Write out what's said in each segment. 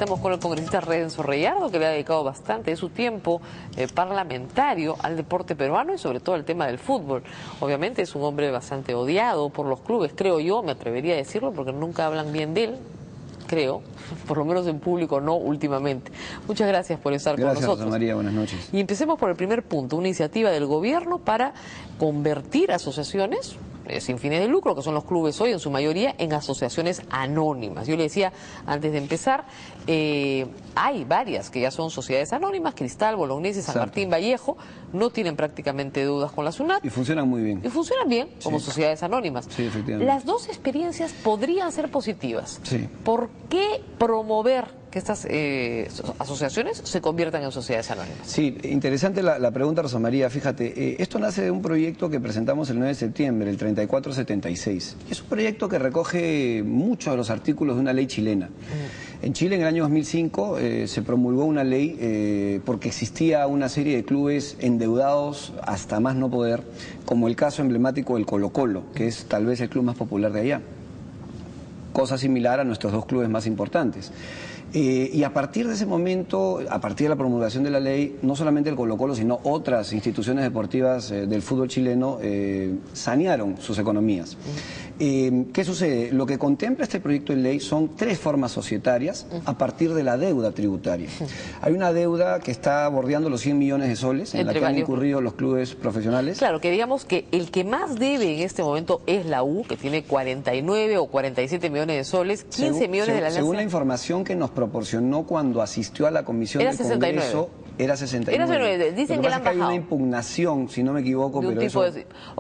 Estamos con el congresista Renzo Reyardo, que le ha dedicado bastante de su tiempo parlamentario al deporte peruano y sobre todo al tema del fútbol. Obviamente es un hombre bastante odiado por los clubes, creo yo, me atrevería a decirlo, porque nunca hablan bien de él. Creo, por lo menos en público no últimamente. Muchas gracias por estar con nosotros. Gracias, Rosa María, buenas noches. Y empecemos por el primer punto, una iniciativa del gobierno para convertir asociaciones sin fines de lucro, que son los clubes hoy en su mayoría, en asociaciones anónimas. Yo le decía antes de empezar, hay varias que ya son sociedades anónimas, Cristal, Bolognesi, San Martín, Vallejo, no tienen prácticamente deudas con la SUNAT. Y funcionan muy bien. Y funcionan bien como sociedades anónimas. Sí, efectivamente. Las dos experiencias podrían ser positivas. Sí. ¿Por qué promover que estas asociaciones se conviertan en sociedades anónimas? Sí, interesante la pregunta, Rosa María. Fíjate, esto nace de un proyecto que presentamos el 9 de septiembre, el 3476. Es un proyecto que recoge muchos de los artículos de una ley chilena. En Chile, en el año 2005, se promulgó una ley porque existía una serie de clubes endeudados hasta más no poder, como el caso emblemático del Colo-Colo, que es tal vez el club más popular de allá. Cosa similar a nuestros dos clubes más importantes. Y a partir de ese momento, a partir de la promulgación de la ley, no solamente el Colo-Colo, sino otras instituciones deportivas del fútbol chileno sanearon sus economías. ¿Qué sucede? Lo que contempla este proyecto de ley son tres formas societarias a partir de la deuda tributaria. Hay una deuda que está bordeando los 100 millones de soles, en la que han incurrido los clubes profesionales. Claro, que digamos que el que más debe en este momento es la U, que tiene 49 o 47 millones de soles, 15 millones de la Alianza. Según la información que nos proporcionó cuando asistió a la comisión del Congreso, era 69. Era 69. Dicen que la han bajado. Hay una impugnación, si no me equivoco, pero eso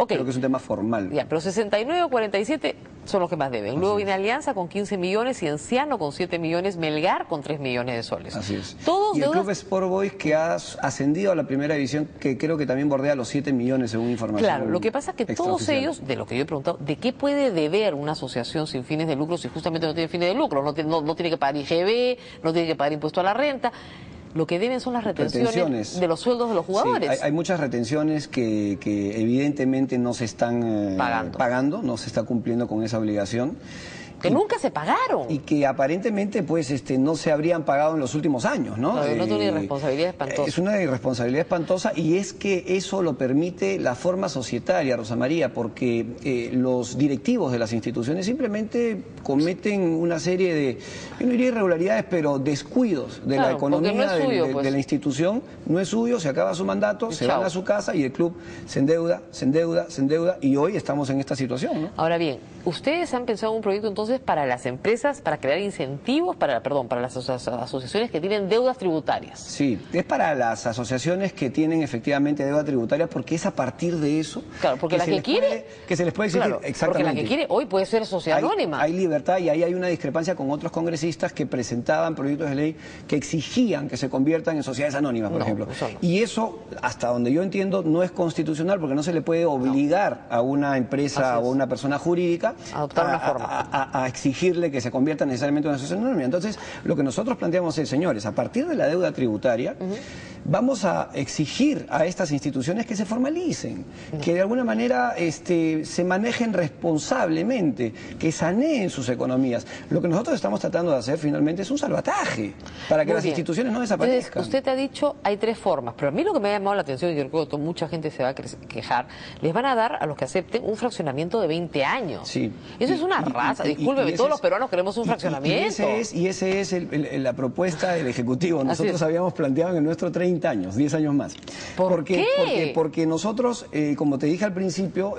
creo que es un tema formal. Ya, pero 69 o 47 son los que más deben. Luego viene Alianza con 15 millones, Cienciano con 7 millones, Melgar con 3 millones de soles. Así es. Todos y el Club Sport Boys, que ha ascendido a la primera división, que creo que también bordea los 7 millones según información. Claro, lo que pasa es que todos ellos, de lo que yo he preguntado, ¿de qué puede deber una asociación sin fines de lucro si justamente no tiene fines de lucro? No tiene que pagar IGB, no tiene que pagar impuesto a la renta. Lo que deben son las retenciones de los sueldos de los jugadores. Sí, hay muchas retenciones que evidentemente no se están pagando, no se está cumpliendo con esa obligación. Que nunca se pagaron. Y que aparentemente pues no se habrían pagado en los últimos años, ¿no? No, es una irresponsabilidad espantosa. Es una irresponsabilidad espantosa y es que eso lo permite la forma societaria, Rosa María, porque los directivos de las instituciones simplemente cometen una serie de, yo no diría irregularidades, pero descuidos de la economía de la institución. No es suyo, se acaba su mandato, se van a su casa y el club se endeuda y hoy estamos en esta situación, ¿no? Ahora bien, ustedes han pensado en un proyecto entonces para las empresas, para crear incentivos, para las asociaciones que tienen deudas tributarias. Sí, es para las asociaciones que tienen efectivamente deuda tributaria, porque es a partir de eso. Claro, porque la que quiere... Que se les puede exigir, exactamente. Porque la que quiere hoy puede ser sociedad anónima. Hay libertad y ahí hay una discrepancia con otros congresistas que presentaban proyectos de ley que exigían que se conviertan en sociedades anónimas, por ejemplo. Y eso, hasta donde yo entiendo, no es constitucional, porque no se le puede obligar a una empresa o a una persona jurídica adoptar una forma. A exigirle que se convierta necesariamente en una asociación anónima. Entonces, lo que nosotros planteamos es, señores, a partir de la deuda tributaria, vamos a exigir a estas instituciones que se formalicen, que de alguna manera se manejen responsablemente, que saneen sus economías. Lo que nosotros estamos tratando de hacer finalmente es un salvataje para que las instituciones no desaparezcan. Entonces, usted ha dicho, hay tres formas, pero a mí lo que me ha llamado la atención, y yo creo que mucha gente se va a quejar, les van a dar a los que acepten un fraccionamiento de 20 años. Sí. Eso es una raza, discúlpeme, todos los peruanos queremos un fraccionamiento. Y esa es la propuesta del Ejecutivo. Nosotros habíamos planteado en nuestro 30 años, 10 años más. ¿Por qué? Porque nosotros, como te dije al principio,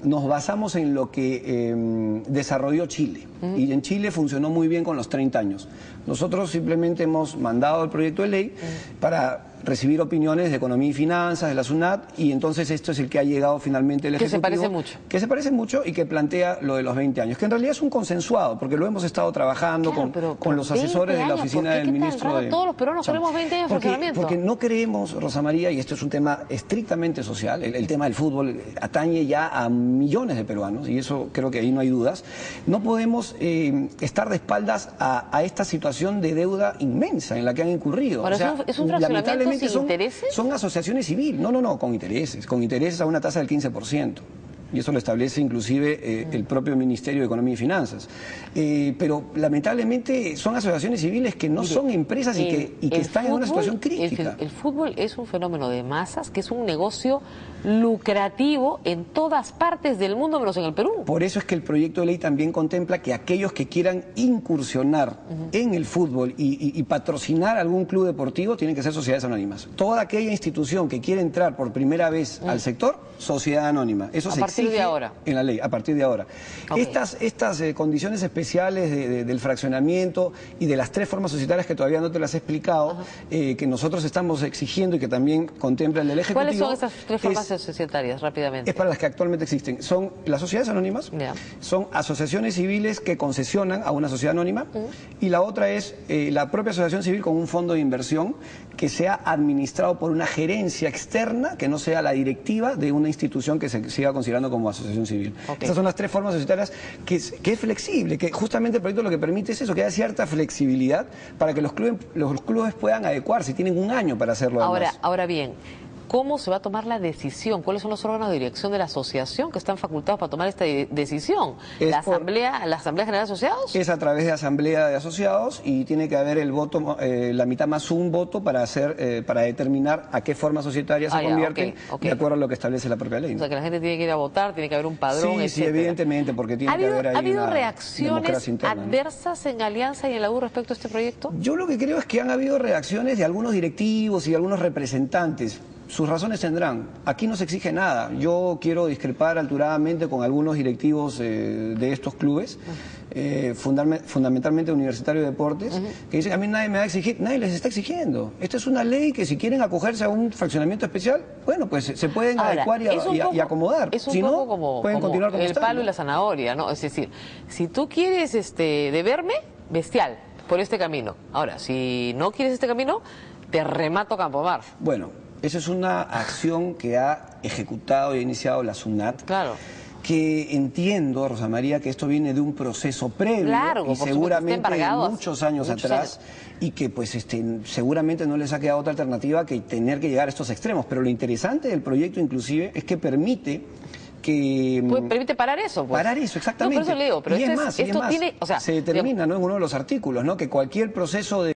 nos basamos en lo que desarrolló Chile. Y en Chile funcionó muy bien con los 30 años. Nosotros simplemente hemos mandado el proyecto de ley para recibir opiniones de Economía y Finanzas, de la SUNAT, y entonces esto es el que ha llegado finalmente el Ejecutivo. Que se parece mucho. Que se parece mucho y que plantea lo de los 20 años, que en realidad es un consensuado, porque lo hemos estado trabajando con los asesores de la oficina del ministro de... Todos los peruanos queremos 20 años de funcionamiento. Porque no creemos, Rosa María, y esto es un tema estrictamente social, el tema del fútbol atañe ya a millones de peruanos, y eso creo que ahí no hay dudas. No podemos estar de espaldas a esta situación de deuda inmensa en la que han incurrido. Ahora, ¿es un fraccionamiento sin intereses? Son asociaciones civiles, no, con intereses a una tasa del 15%. y eso lo establece inclusive el propio Ministerio de Economía y Finanzas. Pero lamentablemente son asociaciones civiles que no son empresas y que están en una situación crítica. El fútbol es un fenómeno de masas, que es un negocio lucrativo en todas partes del mundo, menos en el Perú. Por eso es que el proyecto de ley también contempla que aquellos que quieran incursionar en el fútbol y patrocinar algún club deportivo tienen que ser sociedades anónimas. Toda aquella institución que quiere entrar por primera vez al sector, sociedad anónima. Eso se exige en la ley, a partir de ahora. Okay. Estas condiciones especiales del fraccionamiento y de las 3 formas societarias que todavía no te las he explicado, que nosotros estamos exigiendo y que también contempla el del Ejecutivo. ¿Cuáles son esas 3 formas societarias, rápidamente? Es para las que actualmente existen. Son las sociedades anónimas, son asociaciones civiles que concesionan a una sociedad anónima, y la otra es la propia asociación civil con un fondo de inversión que sea administrado por una gerencia externa, que no sea la directiva de una institución que se siga considerando como asociación civil. Okay. Esas son las 3 formas societarias que es flexible, que justamente el proyecto lo que permite es eso, que haya cierta flexibilidad para que los clubes puedan adecuarse, tienen un año para hacerlo. Ahora bien, ¿cómo se va a tomar la decisión? ¿Cuáles son los órganos de dirección de la asociación que están facultados para tomar esta decisión? ¿La Asamblea General de Asociados? Es a través de Asamblea de Asociados y tiene que haber el voto, la mitad más un voto para determinar a qué forma societaria se convierten de acuerdo a lo que establece la propia ley, ¿no? O sea, que la gente tiene que ir a votar, tiene que haber un padrón, etcétera. Sí, evidentemente, porque tiene que haber ahí ¿Ha habido una reacciones interna, adversas en Alianza y en la U respecto a este proyecto? Yo lo que creo es que han habido reacciones de algunos directivos y de algunos representantes. Sus razones tendrán. Aquí no se exige nada. Yo quiero discrepar alturadamente con algunos directivos de estos clubes, fundamentalmente Universitario de Deportes, que dicen: a mí nadie me va a exigir. Nadie les está exigiendo. Esta es una ley que, si quieren acogerse a un fraccionamiento especial, bueno, pues se pueden adecuar y acomodar. Es un si poco no, como pueden continuar como el están, palo ¿no? y la zanahoria, ¿no? Es decir, si tú quieres deberme, bestial, por este camino. Ahora, si no quieres este camino, te remato Campomar. Bueno, esa es una acción que ha ejecutado y ha iniciado la SUNAT. Claro. Que entiendo, Rosa María, que esto viene de un proceso previo, largo, y seguramente de muchos años atrás, años. Y que pues seguramente no les ha quedado otra alternativa que tener que llegar a estos extremos. Pero lo interesante del proyecto inclusive es que permite parar eso, pues. Parar eso, exactamente. No, por eso le digo, pero y esto tiene, o sea, se determina, ¿no?, en uno de los artículos, ¿no?, que cualquier proceso de